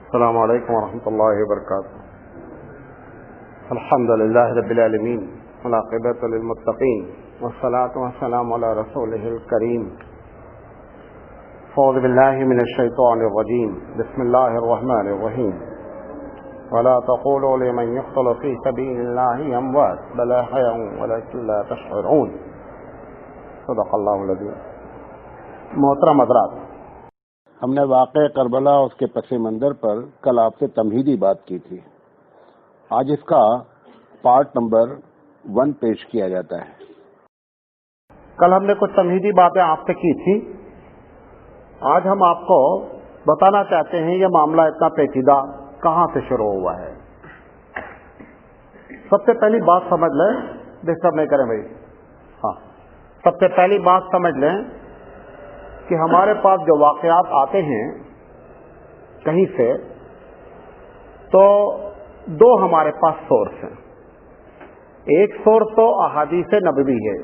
السلام علیکم ورحمۃ اللہ وبرکاتہ. الحمد للہ رب العالمین والعاقبۃ للمتقین والصلاۃ والسلام علی رسولہ الکریم. اعوذ باللہ من الشیطان الرجیم. بسم اللہ الرحمن الرحیم. ولا تقولوا لمن يقتل في سبيل الله اموات بل احياء ولكن لا تشعرون. صدق اللہ العظیم. محترم حضرات، ہم نے واقع کربلا اور اس کے پس منظر پر کل آپ سے تمہیدی بات کی تھی. آج اس کا پارٹ نمبر 1 پیش کیا جاتا ہے. کل ہم نے کچھ تمہیدی باتیں آپ سے کی تھی. آج ہم آپ کو بتانا چاہتے ہیں یہ معاملہ اتنا پیچیدہ کہاں سے شروع ہوا ہے. سب سے پہلی بات سمجھ لیں، ڈسٹرب نہیں کریں بھائی. ہاں، سب سے پہلی بات سمجھ لیں کہ ہمارے پاس جو واقعات آتے ہیں کہیں سے، تو دو ہمارے پاس سورس ہیں. ایک سورس تو احادیث نبوی ہے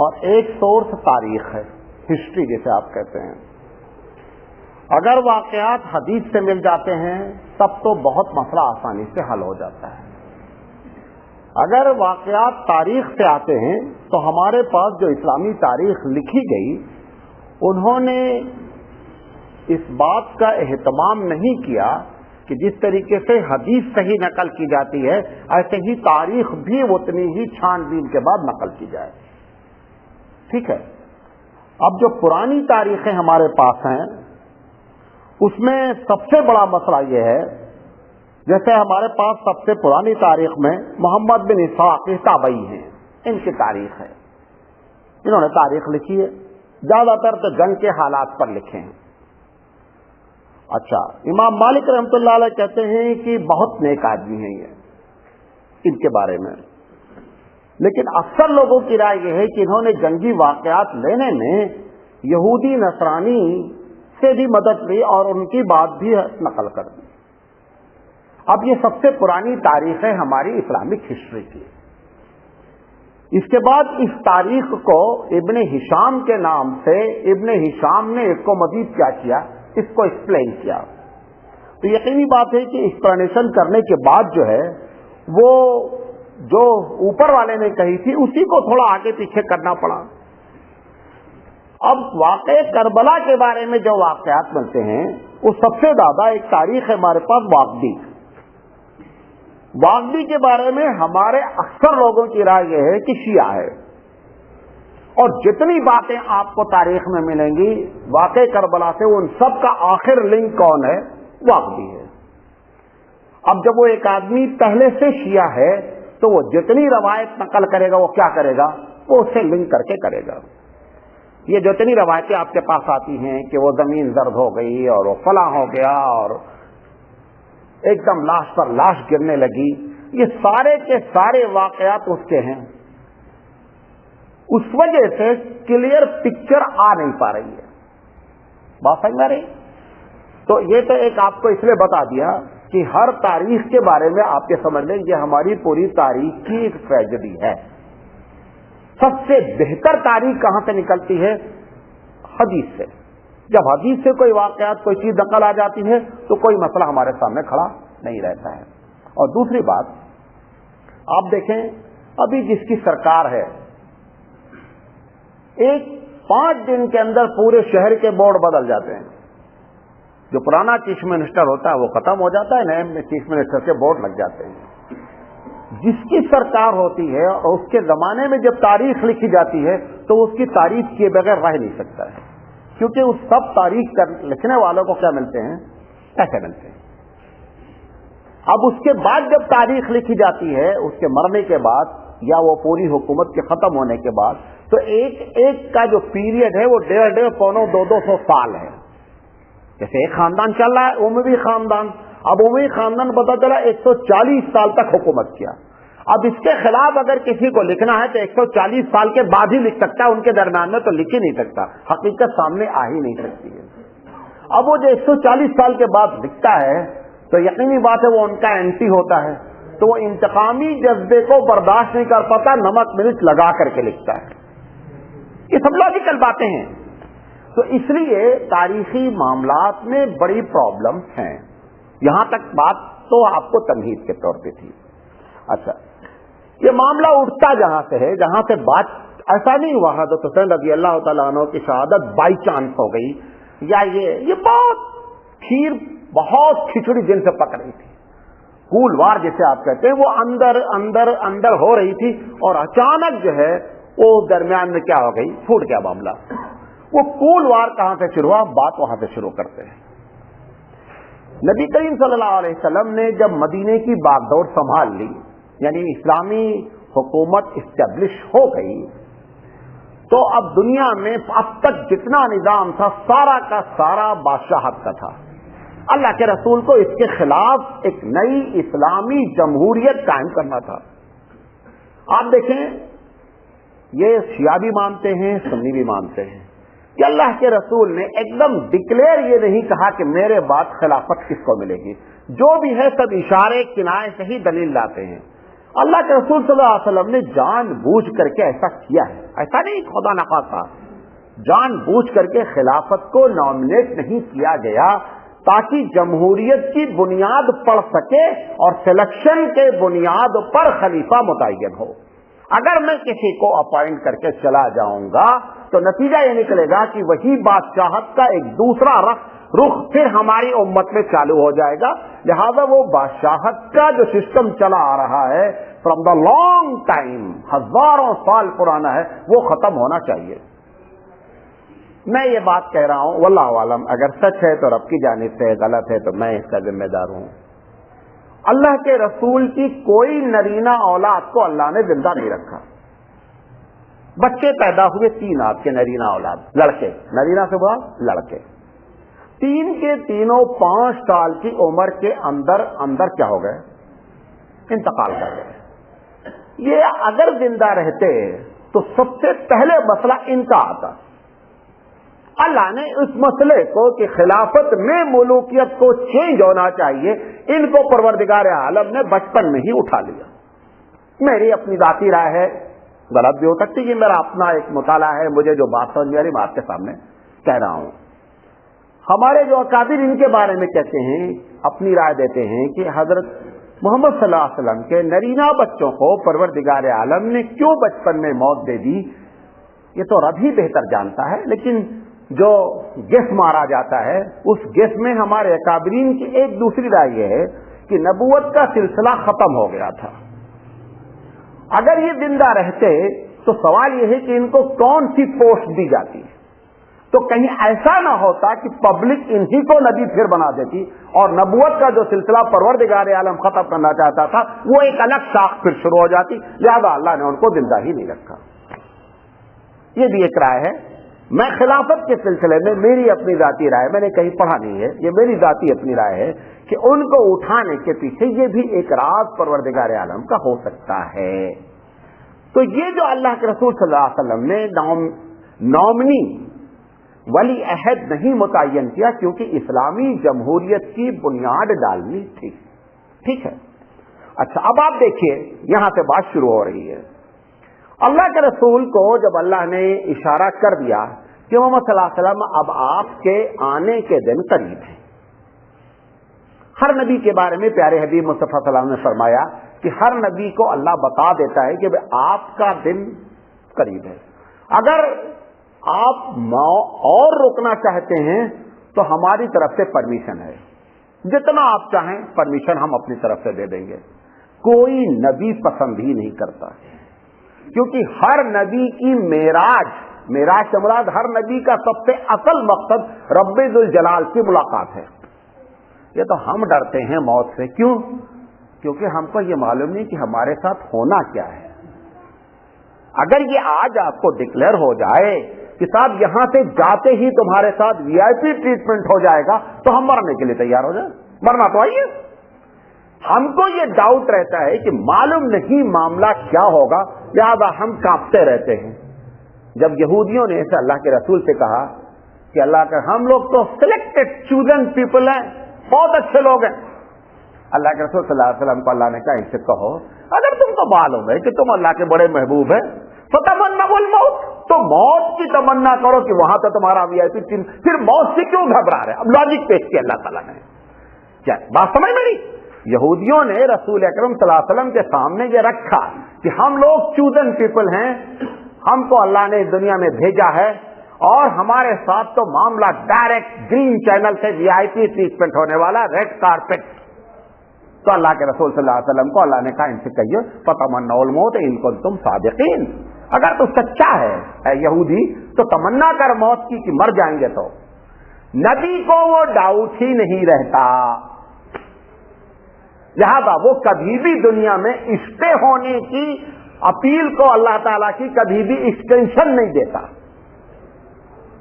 اور ایک سورس تاریخ ہے، ہسٹری جسے آپ کہتے ہیں. اگر واقعات حدیث سے مل جاتے ہیں تب تو بہت مسئلہ آسانی سے حل ہو جاتا ہے. اگر واقعات تاریخ سے آتے ہیں تو ہمارے پاس جو اسلامی تاریخ لکھی گئی، انہوں نے اس بات کا اہتمام نہیں کیا کہ جس طریقے سے حدیث صحیح نقل کی جاتی ہے ایسے ہی تاریخ بھی اتنی ہی چھان بین کے بعد نقل کی جائے. ٹھیک ہے. اب جو پرانی تاریخیں ہمارے پاس ہیں اس میں سب سے بڑا مسئلہ یہ ہے، جیسے ہمارے پاس سب سے پرانی تاریخ میں محمد بن اسحاق تابعی ہیں، ان کی تاریخ ہے. انہوں نے تاریخ لکھی ہے، زیادہ تر تو جنگ کے حالات پر لکھے ہیں. اچھا، امام مالک رحمۃ اللہ علیہ کہتے ہیں کہ بہت نیک آدمی ہیں یہ، ان کے بارے میں. لیکن اکثر لوگوں کی رائے یہ ہے کہ انہوں نے جنگی واقعات لینے میں یہودی نصرانی سے بھی مدد لی اور ان کی بات بھی نقل کر دی. اب یہ سب سے پرانی تاریخ ہے ہماری اسلامک ہسٹری کی. اس کے بعد اس تاریخ کو ابن ہشام کے نام سے ابن ہشام نے اس کو مزید کیا کیا، اس کو ایکسپلین کیا. تو یقینی بات ہے کہ ایکسپلینیشن کرنے کے بعد جو ہے وہ جو اوپر والے نے کہی تھی اسی کو تھوڑا آگے پیچھے کرنا پڑا. اب واقع کربلا کے بارے میں جو واقعات ملتے ہیں وہ سب سے زیادہ ایک تاریخ ہے ہمارے پاس واقعی. واقعی کے بارے میں ہمارے اکثر لوگوں کی رائے یہ ہے کہ شیعہ ہے، اور جتنی باتیں آپ کو تاریخ میں ملیں گی واقع کربلا سے ان سب کا آخر لنک کون ہے؟ واقعی ہے. اب جب وہ ایک آدمی پہلے سے شیعہ ہے تو وہ جتنی روایت نقل کرے گا وہ کیا کرے گا؟ وہ اسے لنک کر کے کرے گا. یہ جتنی روایتیں آپ کے پاس آتی ہیں کہ وہ زمین زرد ہو گئی اور وہ فلاں ہو گیا اور ایک دم لاش پر لاش گرنے لگی، یہ سارے کے سارے واقعات اس کے ہیں. اس وجہ سے کلیئر پکچر آ نہیں پا رہی ہے. بات سمجھ میں رہی؟ تو یہ تو ایک آپ کو اس لیے بتا دیا کہ ہر تاریخ کے بارے میں آپ یہ سمجھ لیں یہ ہماری پوری تاریخ کی ایک ٹریجڈی ہے. سب سے بہتر تاریخ کہاں سے نکلتی ہے؟ حدیث سے. جب حدیث سے کوئی واقعات کوئی چیز نقل آ جاتی ہے تو کوئی مسئلہ ہمارے سامنے کھڑا نہیں رہتا ہے. اور دوسری بات آپ دیکھیں، ابھی جس کی سرکار ہے ایک 5 دن کے اندر پورے شہر کے بورڈ بدل جاتے ہیں. جو پرانا چیف منسٹر ہوتا ہے وہ ختم ہو جاتا ہے، نئے چیف منسٹر کے بورڈ لگ جاتے ہیں. جس کی سرکار ہوتی ہے اور اس کے زمانے میں جب تاریخ لکھی جاتی ہے تو اس کی تعریف کیے بغیر رہ نہیں سکتا ہے، کیونکہ اس سب تاریخ لکھنے والوں کو کیا ملتے ہیں؟ پیسے ملتے ہیں. اب اس کے بعد جب تاریخ لکھی جاتی ہے اس کے مرنے کے بعد یا وہ پوری حکومت کے ختم ہونے کے بعد، تو ایک ایک کا جو پیریڈ ہے وہ 1.5 پونوں 200 سال ہے. جیسے ایک خاندان چل رہا ہے اموی خاندان، اب اموی خاندان پتا چلا 140 سال تک حکومت کیا. اب اس کے خلاف اگر کسی کو لکھنا ہے تو 140 سال کے بعد ہی لکھ سکتا ہے، ان کے درمیان میں تو لکھ ہی نہیں سکتا، حقیقت سامنے آ ہی نہیں سکتی ہے. اب وہ جو 140 سال کے بعد لکھتا ہے تو یقینی بات ہے وہ ان کا اینٹی ہوتا ہے، تو وہ انتقامی جذبے کو برداشت نہیں کر پاتا، نمک مرچ لگا کر کے لکھتا ہے. یہ سب لاجیکل باتیں ہیں. تو اس لیے تاریخی معاملات میں بڑی پرابلمز ہیں. یہاں تک بات تو آپ کو تمہید کے طور پہ تھی. اچھا یہ معاملہ اٹھتا جہاں سے ہے, جہاں سے بات ایسا نہیں ہوا حضرت حسین رضی اللہ تعالیٰ عنہ کی شہادت بائی چانس ہو گئی, یا یہ بہت کھیر بہت کھچڑی جن سے پک رہی تھی, کول وار جسے آپ کہتے ہیں, وہ اندر اندر اندر ہو رہی تھی, اور اچانک جو ہے وہ درمیان میں کیا ہو گئی, پھوٹ گیا معاملہ. وہ کول وار کہاں سے شروع ہوا, بات وہاں سے شروع کرتے ہیں. نبی کریم صلی اللہ علیہ وسلم نے جب مدینے کی باغ دوڑ سنبھال لی, یعنی اسلامی حکومت اسٹیبلش ہو گئی, تو اب دنیا میں اب تک جتنا نظام تھا سارا کا سارا بادشاہت کا تھا. اللہ کے رسول کو اس کے خلاف ایک نئی اسلامی جمہوریت قائم کرنا تھا. آپ دیکھیں یہ شیعہ بھی مانتے ہیں, سنی بھی مانتے ہیں کہ اللہ کے رسول نے ایک دم ڈکلیئر یہ نہیں کہا کہ میرے بعد خلافت کس کو ملے گی. جو بھی ہے سب اشارے کنائے سے ہی دلیل لاتے ہیں. اللہ کے رسول صلی اللہ علیہ وسلم نے جان بوجھ کر کے ایسا کیا ہے, ایسا نہیں خدا نخواستہ, جان بوجھ کر کے خلافت کو نامنیٹ نہیں کیا گیا تاکہ جمہوریت کی بنیاد پڑ سکے اور سلیکشن کے بنیاد پر خلیفہ متعین ہو. اگر میں کسی کو اپوائنٹ کر کے چلا جاؤں گا تو نتیجہ یہ نکلے گا کہ وہی بادشاہت کا ایک دوسرا رخ پھر ہماری امت میں چالو ہو جائے گا. لہذا وہ بادشاہت کا جو سسٹم چلا آ رہا ہے فرام دا لانگ ٹائم, ہزاروں سال پرانا ہے, وہ ختم ہونا چاہیے. میں یہ بات کہہ رہا ہوں واللہ عالم, اگر سچ ہے تو رب کی جانب سے, غلط ہے تو میں اس کا ذمہ دار ہوں. اللہ کے رسول کی کوئی نرینہ اولاد کو اللہ نے زندہ نہیں رکھا. بچے پیدا ہوئے 3 آپ کے نرینہ اولاد, لڑکے, نرینہ سے بعد لڑکے, 3 کے تینوں 5 سال کی عمر کے اندر کیا ہو گئے, انتقال کر گئے. یہ اگر زندہ رہتے تو سب سے پہلے مسئلہ ان کا آتا. اللہ نے اس مسئلے کو کہ خلافت میں ملوکیت کو چینج ہونا چاہیے, ان کو پروردگار عالم نے بچپن میں ہی اٹھا لیا. میری اپنی ذاتی رائے ہے, غلط بھی ہو سکتی, کہ میرا اپنا ایک مطالعہ ہے, مجھے جو بات سمجھ میں آ رہی میں آپ کے سامنے کہہ رہا ہوں. ہمارے جو اکابر ان کے بارے میں کہتے ہیں, اپنی رائے دیتے ہیں کہ حضرت محمد صلی اللہ علیہ وسلم کے نرینہ بچوں کو پروردگار عالم نے کیوں بچپن میں موت دے دی, یہ تو رب ہی بہتر جانتا ہے. لیکن جو گیس مارا جاتا ہے اس گیس میں ہمارے اکابرین کی ایک دوسری رائے یہ ہے کہ نبوت کا سلسلہ ختم ہو گیا تھا. اگر یہ زندہ رہتے تو سوال یہ ہے کہ ان کو کون سی پوسٹ دی جاتی, تو کہیں ایسا نہ ہوتا کہ پبلک انہی کو نبی پھر بنا دیتی, اور نبوت کا جو سلسلہ پروردگار عالم ختم کرنا چاہتا تھا وہ ایک الگ شاخ پھر شروع ہو جاتی. لہذا اللہ نے ان کو زندہ ہی نہیں رکھا. یہ بھی ایک رائے ہے. میں خلافت کے سلسلے میں میری اپنی ذاتی رائے, میں نے کہیں پڑھا نہیں ہے, یہ میری ذاتی اپنی رائے ہے کہ ان کو اٹھانے کے پیچھے یہ بھی ایک راز پروردگار عالم کا ہو سکتا ہے. تو یہ جو اللہ کے رسول صلی اللہ علیہ وسلم نے نامنی ولی عہد نہیں متعین کیا کیونکہ اسلامی جمہوریت کی بنیاد ڈالنی تھی. ٹھیک ہے. اچھا اب آپ دیکھیے یہاں سے بات شروع ہو رہی ہے. اللہ کے رسول کو جب اللہ نے اشارہ کر دیا کہ محمد صلی اللہ علیہ وسلم اب آپ کے آنے کے دن قریب ہیں. ہر نبی کے بارے میں پیارے حبیب مصطفیٰ صلی اللہ علیہ وسلم نے فرمایا کہ ہر نبی کو اللہ بتا دیتا ہے کہ آپ کا دن قریب ہے. اگر آپ اور رکنا چاہتے ہیں تو ہماری طرف سے پرمیشن ہے, جتنا آپ چاہیں پرمیشن ہم اپنی طرف سے دے دیں گے. کوئی نبی پسند ہی نہیں کرتا, کیونکہ ہر نبی کی معراج سے مراد ہر نبی کا سب سے اصل مقصد رب ذوالجلال کی ملاقات ہے. یہ تو ہم ڈرتے ہیں موت سے. کیوں؟ کیونکہ ہم کو یہ معلوم نہیں کہ ہمارے ساتھ ہونا کیا ہے. اگر یہ آج آپ کو ڈکلیئر ہو جائے کہ صاحب یہاں سے جاتے ہی تمہارے ساتھ VIP ٹریٹمنٹ ہو جائے گا تو ہم مرنے کے لیے تیار ہو جائیں. مرنا تو آئیے. ہم کو یہ ڈاؤٹ رہتا ہے کہ معلوم نہیں معاملہ کیا ہوگا, لہذا ہم کانپتے رہتے ہیں. جب یہودیوں نے ایسے اللہ کے رسول سے کہا کہ اللہ کا ہم لوگ تو سلیکٹڈ چوزن پیپل ہیں, بہت اچھے لوگ ہیں, اللہ کے رسول صلی اللہ علیہ وسلم کو اللہ نے کہا ان سے کہو اگر تم کو معلوم ہے کہ تم اللہ کے بڑے محبوب ہیں فتمنوا الموت, تو موت کی تمنا کرو کہ وہاں تو تمہارا VIP. پھر موت سے کیوں گھبرا رہے؟ اب لاجک پیش کیا اللہ تعالیٰ نے. کیا بات سمجھ میں نہیں؟ یہودیوں نے رسول اکرم صلی اللہ علیہ وسلم کے سامنے یہ رکھا کہ ہم لوگ چوزن پیپل ہیں، ہم کو اللہ نے اس دنیا میں بھیجا ہے اور ہمارے ساتھ تو معاملہ ڈائریکٹ گرین چینل سے VIP ٹریٹمنٹ ہونے والا، ریڈ کارپیٹ. تو اللہ کے رسول صلی اللہ علیہ وسلم کو اللہ نے کہا ان سے کہیے فتمنوا الموت ان کنتم صادقین، اگر تو سچا ہے اے یہودی تو تمنا کر موت کی کہ مر جائیں گے. تو نبی کو وہ ڈاؤٹ ہی نہیں رہتا، لہذا وہ کبھی بھی دنیا میں اشتے ہونے کی اپیل کو اللہ تعالیٰ کی کبھی بھی ایکسٹینشن نہیں دیتا.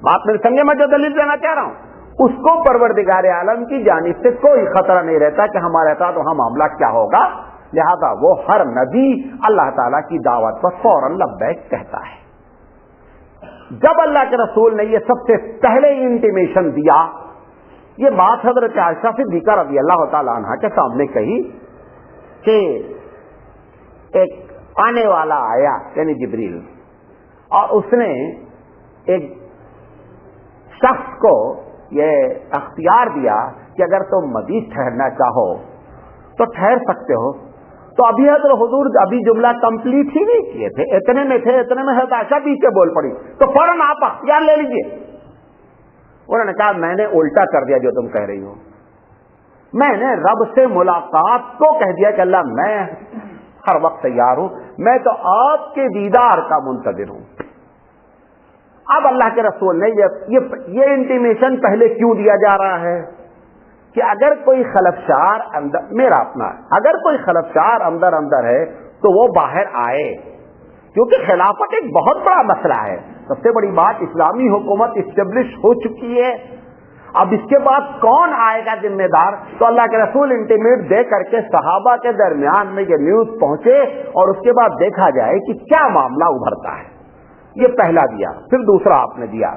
بات میرے سنگے میں جو دلیل دینا چاہ رہا ہوں، اس کو پروردگار عالم کی جانب سے کوئی خطرہ نہیں رہتا کہ ہمارے ساتھ وہاں معاملہ کیا ہوگا، لہذا وہ ہر نبی اللہ تعالیٰ کی دعوت پر فوراً لبیک کہتا ہے. جب اللہ کے رسول نے یہ سب سے پہلے انٹیمیشن دیا، یہ بات حضرت عائشہ صدیقہ رضی اللہ تعالیٰ عنہ کے سامنے کہی کہ ایک آنے والا آیا یعنی جبریل، اور اس نے ایک شخص کو یہ اختیار دیا کہ اگر تم مزید ٹھہرنا چاہو تو ٹھہر سکتے ہو. تو ابھی حضرت حضور ابھی جملہ کمپلیٹ ہی نہیں کیے تھے، اتنے میں حضرت عائشہ پیچھے بول پڑی تو فوراً آپ اختیار لے لیجیے. انہوں نے کہا میں نے الٹا کر دیا جو تم کہہ رہی ہو، میں نے رب سے ملاقات کو کہہ دیا کہ اللہ میں ہر وقت تیار ہوں، میں تو آپ کے دیدار کا منتظر ہوں. اب اللہ کے رسول نے یہ انٹیمیشن پہلے کیوں دیا جا رہا ہے کہ اگر کوئی خلفشار اندر، میرا اپنا اگر کوئی خلفشار اندر ہے تو وہ باہر آئے، کیونکہ خلافت ایک بہت بڑا مسئلہ ہے. سب سے بڑی بات اسلامی حکومت اسٹیبلش ہو چکی ہے، اب اس کے بعد کون آئے گا ذمہ دار؟ تو اللہ کے رسول انٹیمیٹ دے کر کے صحابہ کے درمیان میں یہ نیوز پہنچے اور اس کے بعد دیکھا جائے کہ کیا معاملہ ابھرتا ہے. یہ پہلا دیا. پھر دوسرا آپ نے دیا،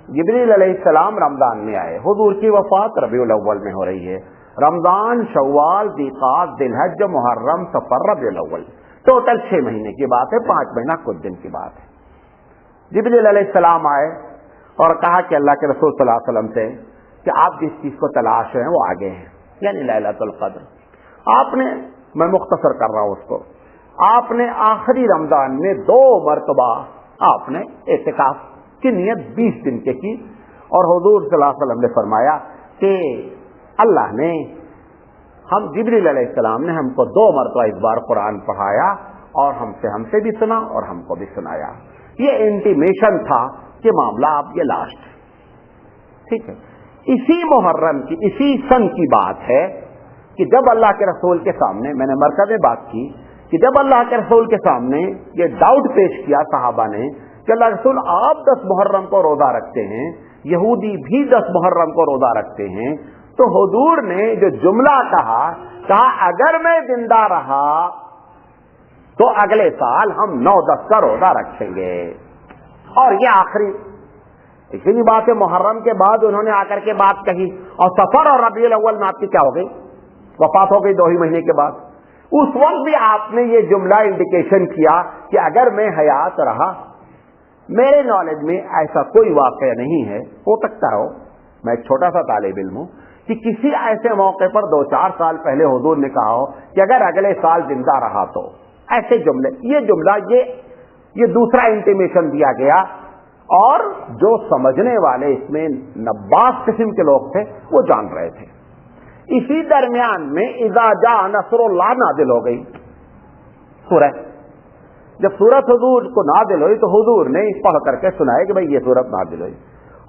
جبریل علیہ السلام رمضان میں آئے، حضور کی وفات ربیع الاول میں ہو رہی ہے. رمضان، شوال، ذیقعدہ، ذی الحجہ، محرم، صفر، ربیع الاول، ٹوٹل 6 مہینے کی بات ہے، 5 مہینہ کچھ دن کی بات ہے. جبریل علیہ السلام آئے اور کہا کہ اللہ کے رسول صلی اللہ علیہ وسلم سے کہ آپ جس چیز کو تلاش ہیں وہ آگے ہیں، یعنی لیلۃ القدر. آپ نے، میں مختصر کر رہا ہوں اس کو، آپ نے آخری رمضان میں 2 مرتبہ آپ نے اعتکاف کی نیت 20 دن کے کی، اور حضور صلی اللہ علیہ وسلم نے فرمایا کہ اللہ نے جبریل علیہ السلام نے ہم کو 2 مرتبہ اس بار قرآن پڑھایا اور ہم سے بھی سنا اور ہم کو بھی سنایا. یہ انٹیمیشن تھا کہ معاملہ اب یہ لاسٹ ہے. ٹھیک ہے، اسی محرم کی اسی سن کی بات ہے کہ جب اللہ کے رسول کے سامنے، میں نے مرکز میں بات کی کہ جب اللہ کے رسول کے سامنے یہ ڈاؤٹ پیش کیا صحابہ نے کہ اللہ رسول آپ 10 محرم کو روزہ رکھتے ہیں، یہودی بھی 10 محرم کو روزہ رکھتے ہیں، تو حضور نے جو جملہ کہا اگر میں زندہ رہا تو اگلے سال ہم 9-10 کا روزہ رکھیں گے. اور یہ آخری اسی بات ہے، محرم کے بعد انہوں نے آ کر کے بات کہی، اور صفر اور ربیع الاول میں آپ کی کیا ہو گئی؟ وفات ہو گئی 2 ہی مہینے کے بعد. اس وقت بھی آپ نے یہ جملہ انڈیکیشن کیا کہ اگر میں حیات رہا، میرے نالج میں ایسا کوئی واقعہ نہیں ہے، ہو سکتا ہو، میں ایک چھوٹا سا طالب علم ہوں، کہ کسی ایسے موقع پر 2-4 سال پہلے حضور نے کہا ہو کہ اگر اگلے سال زندہ رہا تو، ایسے جملے، یہ جملہ یہ دوسرا انٹیمیشن دیا گیا. اور جو سمجھنے والے اس میں نباس قسم کے لوگ تھے وہ جان رہے تھے. اسی درمیان میں اذا جاء نصر اللہ نازل ہو گئی سورہ. جب سورت حضور کو نازل ہوئی تو حضور نے پڑھ کر کے سنائے کہ بھئی یہ سورت نازل ہوئی.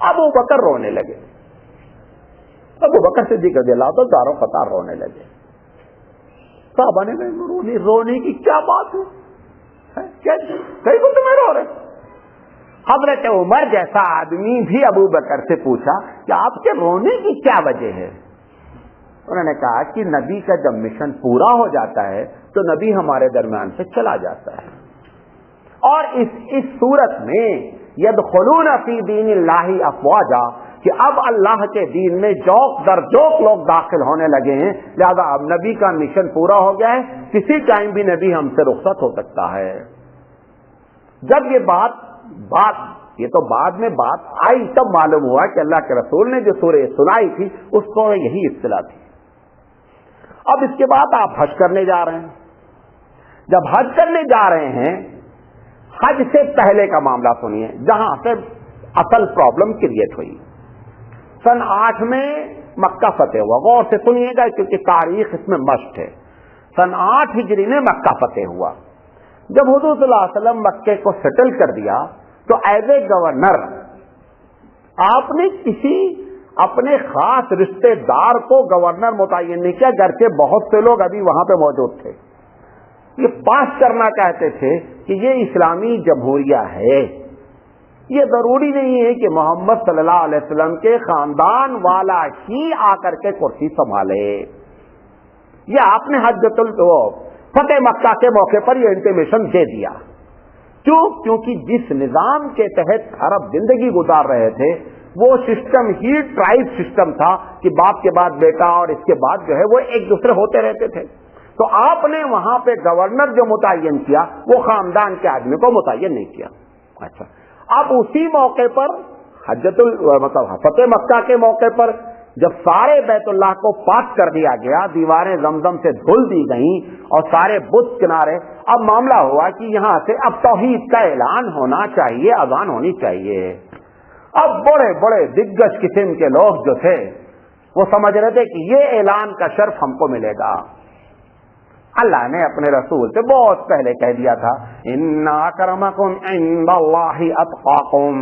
ابو بکر رونے لگے، ابو بکر صدیق رضی اللہ عنہ داروں قطار رونے لگے. صحابہ نے رونے کی کیا بات ہے، کئی کو تمہیں رو رہے. حضرت عمر جیسا آدمی بھی ابو بکر سے پوچھا کہ آپ کے رونے کی کیا وجہ ہے؟ انہوں نے کہا کہ نبی کا جب مشن پورا ہو جاتا ہے تو نبی ہمارے درمیان سے چلا جاتا ہے. اور اس صورت میں یدخلون فی دین اللہ افواجا، کہ اب اللہ کے دین میں جوک در جوک لوگ داخل ہونے لگے ہیں، لہذا اب نبی کا مشن پورا ہو گیا ہے، کسی ٹائم بھی نبی ہم سے رخصت ہو سکتا ہے. جب یہ بات یہ تو بعد میں بات آئی تب معلوم ہوا کہ اللہ کے رسول نے جو سورہ سنائی تھی اس کو یہی اصطلاح تھی. اب اس کے بعد آپ حج کرنے جا رہے ہیں. جب حج کرنے جا رہے ہیں, حج سے پہلے کا معاملہ سنیے, جہاں سے اصل پرابلم کریٹ ہوئی. سن 8 میں مکہ فتح ہوا. غور سے سنیے گا کیونکہ تاریخ اس میں مشٹ ہے. سن 8 ہجری میں مکہ فتح ہوا. جب حضور صلی اللہ علیہ وسلم مکے کو سیٹل کر دیا تو ایز اے گورنر آپ نے کسی اپنے خاص رشتے دار کو گورنر متعین نہیں کیا, گرچہ بہت سے لوگ ابھی وہاں پہ موجود تھے. یہ پاس کرنا چاہتے تھے کہ یہ اسلامی جمہوریہ ہے, یہ ضروری نہیں ہے کہ محمد صلی اللہ علیہ وسلم کے خاندان والا ہی آ کر کے کرسی سنبھالے. یہ آپ نے حجۃ فتح مکہ کے موقع پر یہ انٹیمیشن دے دیا. کیونکہ جس نظام کے تحت عرب زندگی گزار رہے تھے وہ سسٹم ہی ٹرائب سسٹم تھا کہ باپ کے بعد بیٹا اور اس کے بعد جو ہے وہ ایک دوسرے ہوتے رہتے تھے. تو آپ نے وہاں پہ گورنر جو متعین کیا وہ خاندان کے آدمی کو متعین نہیں کیا. اچھا, اب اسی موقع پر مطلب فتح مکہ کے موقع پر جب سارے بیت اللہ کو پاک کر دیا گیا, دیواریں زمزم سے دھل دی گئیں اور سارے بت کنارے, اب معاملہ ہوا کہ یہاں سے اب توحید کا اعلان ہونا چاہیے, اذان ہونی چاہیے. اب بڑے بڑے دگج قسم کے لوگ جو تھے وہ سمجھ رہے تھے کہ یہ اعلان کا شرف ہم کو ملے گا. اللہ نے اپنے رسول سے بہت پہلے کہہ دیا تھا, ان اکرمکم عند اللہ اتقاکم,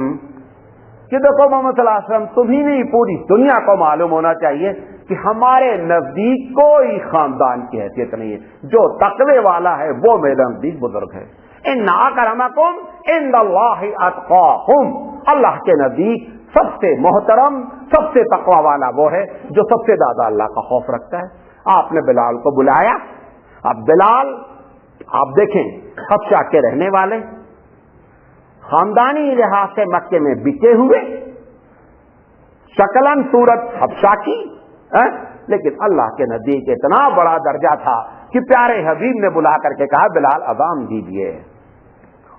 کہ دیکھو محمد صلی اللہ علیہ وسلم تمہیں نہیں پوری دنیا کو معلوم ہونا چاہیے کہ ہمارے نزدیک کوئی خاندان کی حیثیت نہیں ہے, جو تقوی والا ہے وہ میرے نزدیک بزرگ ہے. ان اکرمکم عند اللہ اتقاکم, اللہ کے نزدیک سب سے محترم سب سے تقوی والا وہ ہے جو سب سے زیادہ اللہ کا خوف رکھتا ہے. آپ نے بلال کو بلایا. اب بلال آپ دیکھیں حبشہ کے رہنے والے, خاندانی لحاظ سے مکے میں بکے ہوئے, شکلاً صورت حبشہ کی, لیکن اللہ کے نزدیک اتنا بڑا درجہ تھا کہ پیارے حبیب نے بلا کر کے کہا بلال اذان دیجیے.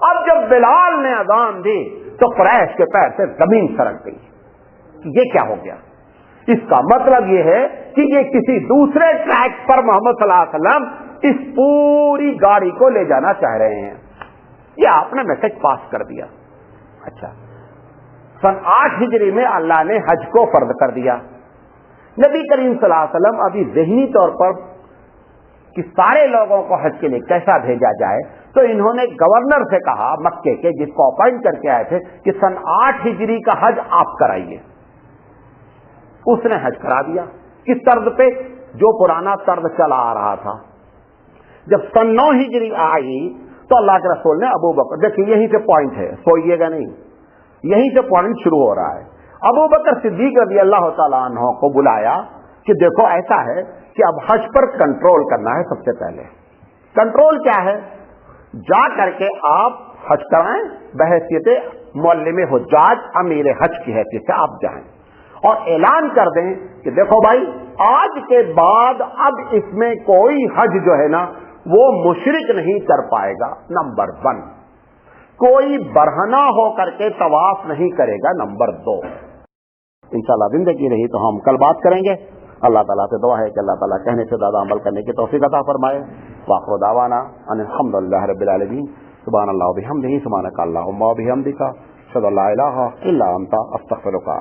اب جب بلال نے اذان دی تو قریش کے پیر سے زمین سرک گئی کہ یہ کیا ہو گیا. اس کا مطلب یہ ہے کہ یہ کسی دوسرے ٹریک پر محمد صلی اللہ علیہ وسلم اس پوری گاڑی کو لے جانا چاہ رہے ہیں. یہ آپ نے میسج پاس کر دیا. اچھا, سن 8 ہجری میں اللہ نے حج کو فرض کر دیا. نبی کریم صلی اللہ علیہ وسلم ابھی ذہنی طور پر کہ سارے لوگوں کو حج کے لیے کیسا بھیجا جائے, تو انہوں نے گورنر سے کہا مکے کے, جس کو اپوائنٹ کر کے آئے تھے, کہ سن 8 ہجری کا حج آپ کرائیے. اس نے حج کرا دیا. کس طرز پہ؟ جو پرانا طرز چلا آ رہا تھا. جب سن 9 ہجری آئی تو اللہ کے رسول نے ابو بکر, دیکھیے یہیں سے پوائنٹ ہے, سوئیے گا نہیں, یہیں سے پوائنٹ شروع ہو رہا ہے. ابو بکر صدیق رضی اللہ تعالیٰ عنہ کو بلایا کہ دیکھو ایسا ہے کہ اب حج پر کنٹرول کرنا ہے. سب سے پہلے کنٹرول کیا ہے؟ جا کر کے آپ حج کرائیں بحیثیت معلم حجاج, امیر حج کی حیثیت سے آپ جائیں اور اعلان کر دیں کہ دیکھو بھائی آج کے بعد اب اس میں کوئی حج جو ہے نا وہ مشرک نہیں کر پائے گا. نمبر 1, کوئی برہنہ ہو کر کے طواف نہیں کرے گا. نمبر 2, انشاءاللہ زندگی رہی تو ہم کل بات کریں گے. اللہ تعالیٰ سے دعا ہے کہ اللہ تعالیٰ کہنے سے زیادہ عمل کرنے کی توفیق عطا فرمائے. وآخر دعوانا ان الحمدللہ رب العالمین. سبحان اللہ و بحمدہ, سبحانک اللہم و بحمدک, اشہد ان لا الہ الا انت, استغفرک.